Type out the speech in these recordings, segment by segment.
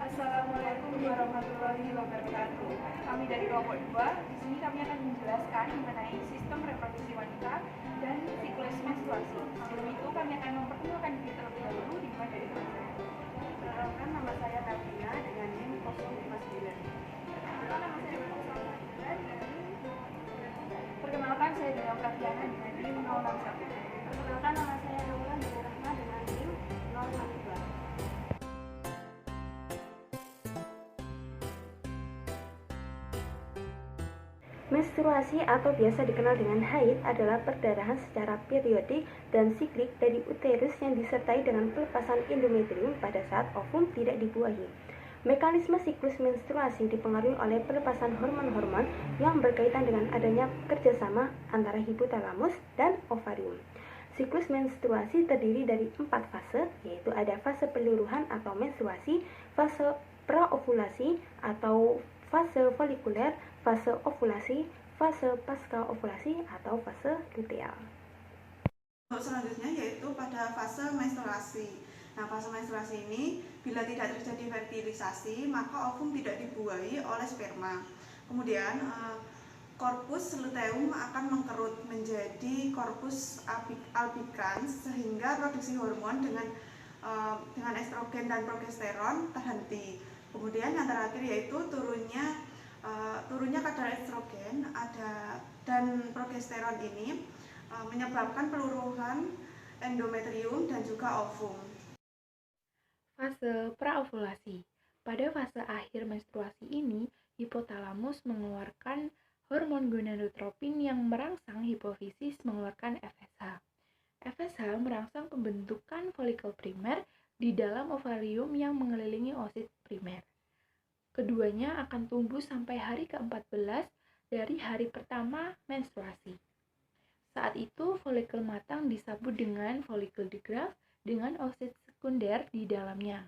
Assalamualaikum warahmatullahi wabarakatuh. Kami dari kelompok 2, di sini kami akan menjelaskan mengenai sistem reproduksi wanita dan siklus menstruasi. Sebelum itu kami akan memperkenalkan diri terlebih dahulu dimulai dari teman saya. Perkenalkan, nama saya Melvina dengan NIM 059. Nama saya Melvina dengan Perkenalkan, saya Dina Pratiana dengan NIM 061. Perkenalkan, nama saya Naura Dina Rahma dengan NIM 012. Menstruasi atau biasa dikenal dengan haid adalah perdarahan secara periodik dan siklik dari uterus yang disertai dengan pelepasan endometrium pada saat ovum tidak dibuahi. Mekanisme siklus menstruasi dipengaruhi oleh pelepasan hormon-hormon yang berkaitan dengan adanya kerjasama antara hipotalamus dan ovarium. Siklus menstruasi terdiri dari 4 fase, yaitu ada fase peluruhan atau menstruasi, fase praovulasi atau fase folikuler, fase ovulasi, fase pasca ovulasi atau fase luteal. Untuk selanjutnya yaitu pada fase menstruasi. Nah, fase menstruasi ini bila tidak terjadi fertilisasi, maka ovum tidak dibuahi oleh sperma. Kemudian korpus luteum akan mengkerut menjadi korpus albicans sehingga produksi hormon dengan estrogen dan progesteron terhenti. Kemudian yang terakhir yaitu turunnya kadar estrogen dan progesteron ini menyebabkan peluruhan endometrium dan juga ovum. Fase praovulasi. Pada fase akhir menstruasi ini, hipotalamus mengeluarkan hormon gonadotropin yang merangsang hipofisis mengeluarkan FSH. FSH merangsang pembentukan folikel primer di dalam ovarium yang mengelilingi oosit primer. Keduanya akan tumbuh sampai hari ke-14 dari hari pertama menstruasi. Saat itu, folikel matang disambut dengan folikel digraft dengan oosit sekunder di dalamnya.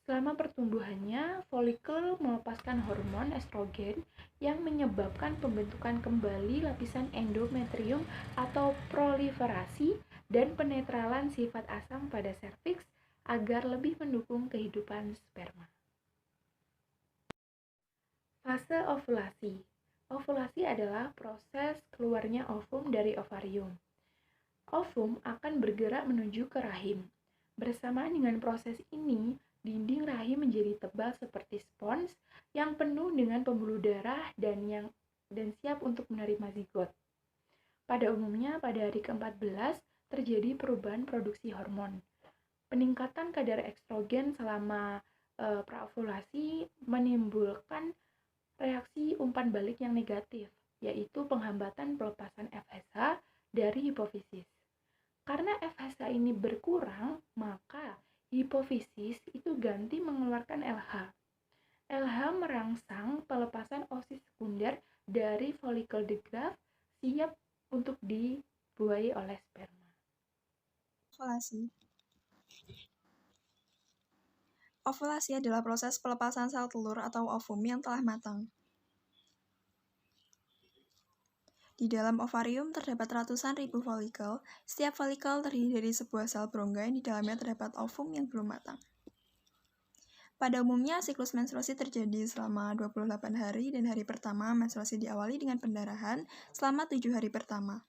Selama pertumbuhannya, folikel melepaskan hormon estrogen yang menyebabkan pembentukan kembali lapisan endometrium atau proliferasi dan penetralan sifat asam pada serviks agar lebih mendukung kehidupan sperma. Fase ovulasi. Ovulasi adalah proses keluarnya ovum dari ovarium. Ovum akan bergerak menuju ke rahim. Bersamaan dengan proses ini, dinding rahim menjadi tebal seperti spons yang penuh dengan pembuluh darah dan siap untuk menerima zigot. Pada umumnya, pada hari ke-14 terjadi perubahan produksi hormon. Peningkatan kadar estrogen selama praovulasi menimbulkan reaksi umpan balik yang negatif, yaitu penghambatan pelepasan FSH dari hipofisis. Karena FSH ini berkurang, maka hipofisis itu ganti mengeluarkan LH. LH merangsang pelepasan oosit sekunder dari folikel digraft siap untuk dibuahi oleh sperma. Ovulasi. Ovulasi adalah proses pelepasan sel telur atau ovum yang telah matang. Di dalam ovarium terdapat ratusan ribu folikel. Setiap folikel terdiri dari sebuah sel berongga yang di dalamnya terdapat ovum yang belum matang. Pada umumnya, siklus menstruasi terjadi selama 28 hari dan hari pertama menstruasi diawali dengan pendarahan selama 7 hari pertama.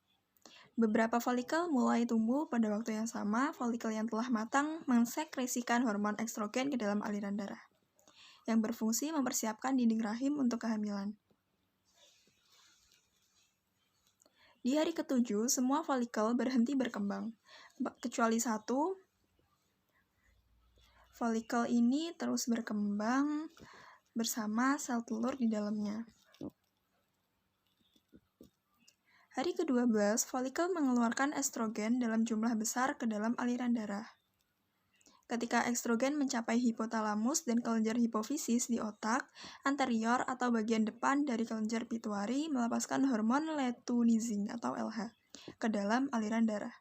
Beberapa folikel mulai tumbuh pada waktu yang sama. Folikel yang telah matang mensekresikan hormon estrogen ke dalam aliran darah, yang berfungsi mempersiapkan dinding rahim untuk kehamilan. Di hari ke-7, semua folikel berhenti berkembang, kecuali satu. Folikel ini terus berkembang bersama sel telur di dalamnya. Hari ke-12, folikel mengeluarkan estrogen dalam jumlah besar ke dalam aliran darah. Ketika estrogen mencapai hipotalamus dan kelenjar hipofisis di otak anterior atau bagian depan dari kelenjar pituari melepaskan hormon luteinizing atau LH ke dalam aliran darah.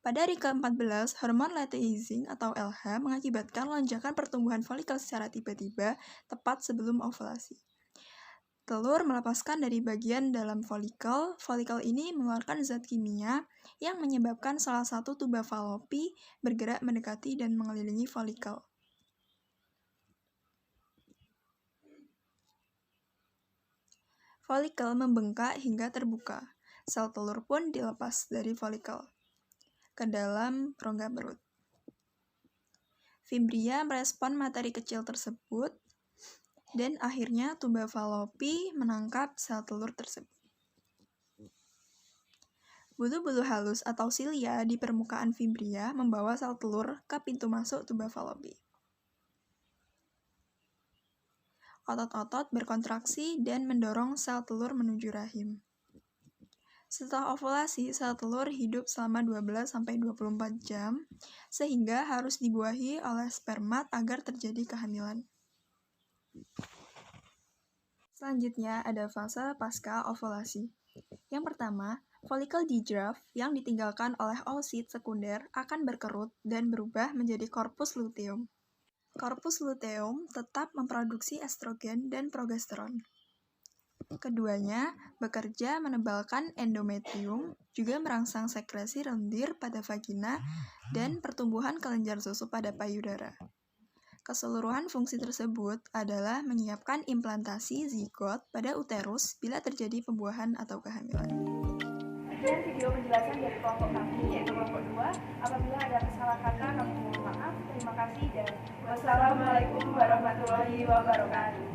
Pada hari ke-14, hormon luteinizing atau LH mengakibatkan lonjakan pertumbuhan folikel secara tiba-tiba tepat sebelum ovulasi. Telur melepaskan dari bagian dalam folikel. Folikel ini mengeluarkan zat kimia yang menyebabkan salah satu tuba falopi bergerak mendekati dan mengelilingi folikel. Folikel membengkak hingga terbuka. Sel telur pun dilepas dari folikel ke dalam rongga perut. Fimbria merespon materi kecil tersebut dan akhirnya tuba Fallopi menangkap sel telur tersebut. Bulu-bulu halus atau silia di permukaan fimbria membawa sel telur ke pintu masuk tuba Fallopi. Otot-otot berkontraksi dan mendorong sel telur menuju rahim. Setelah ovulasi, sel telur hidup selama 12-24 jam, sehingga harus dibuahi oleh spermat agar terjadi kehamilan. Selanjutnya ada fase pasca ovulasi. Yang pertama, folikel digraft yang ditinggalkan oleh oosit sekunder akan berkerut dan berubah menjadi korpus luteum. Korpus luteum tetap memproduksi estrogen dan progesteron. Keduanya bekerja menebalkan endometrium, juga merangsang sekresi lendir pada vagina dan pertumbuhan kelenjar susu pada payudara. Keseluruhan fungsi tersebut adalah menyiapkan implantasi zigot pada uterus bila terjadi pembuahan atau kehamilan. Sekian video penjelasan dari kelompok kami, yaitu kelompok 2. Apabila ada kesalahan kata, kami mohon maaf. Terima kasih dan wassalamualaikum warahmatullahi wabarakatuh.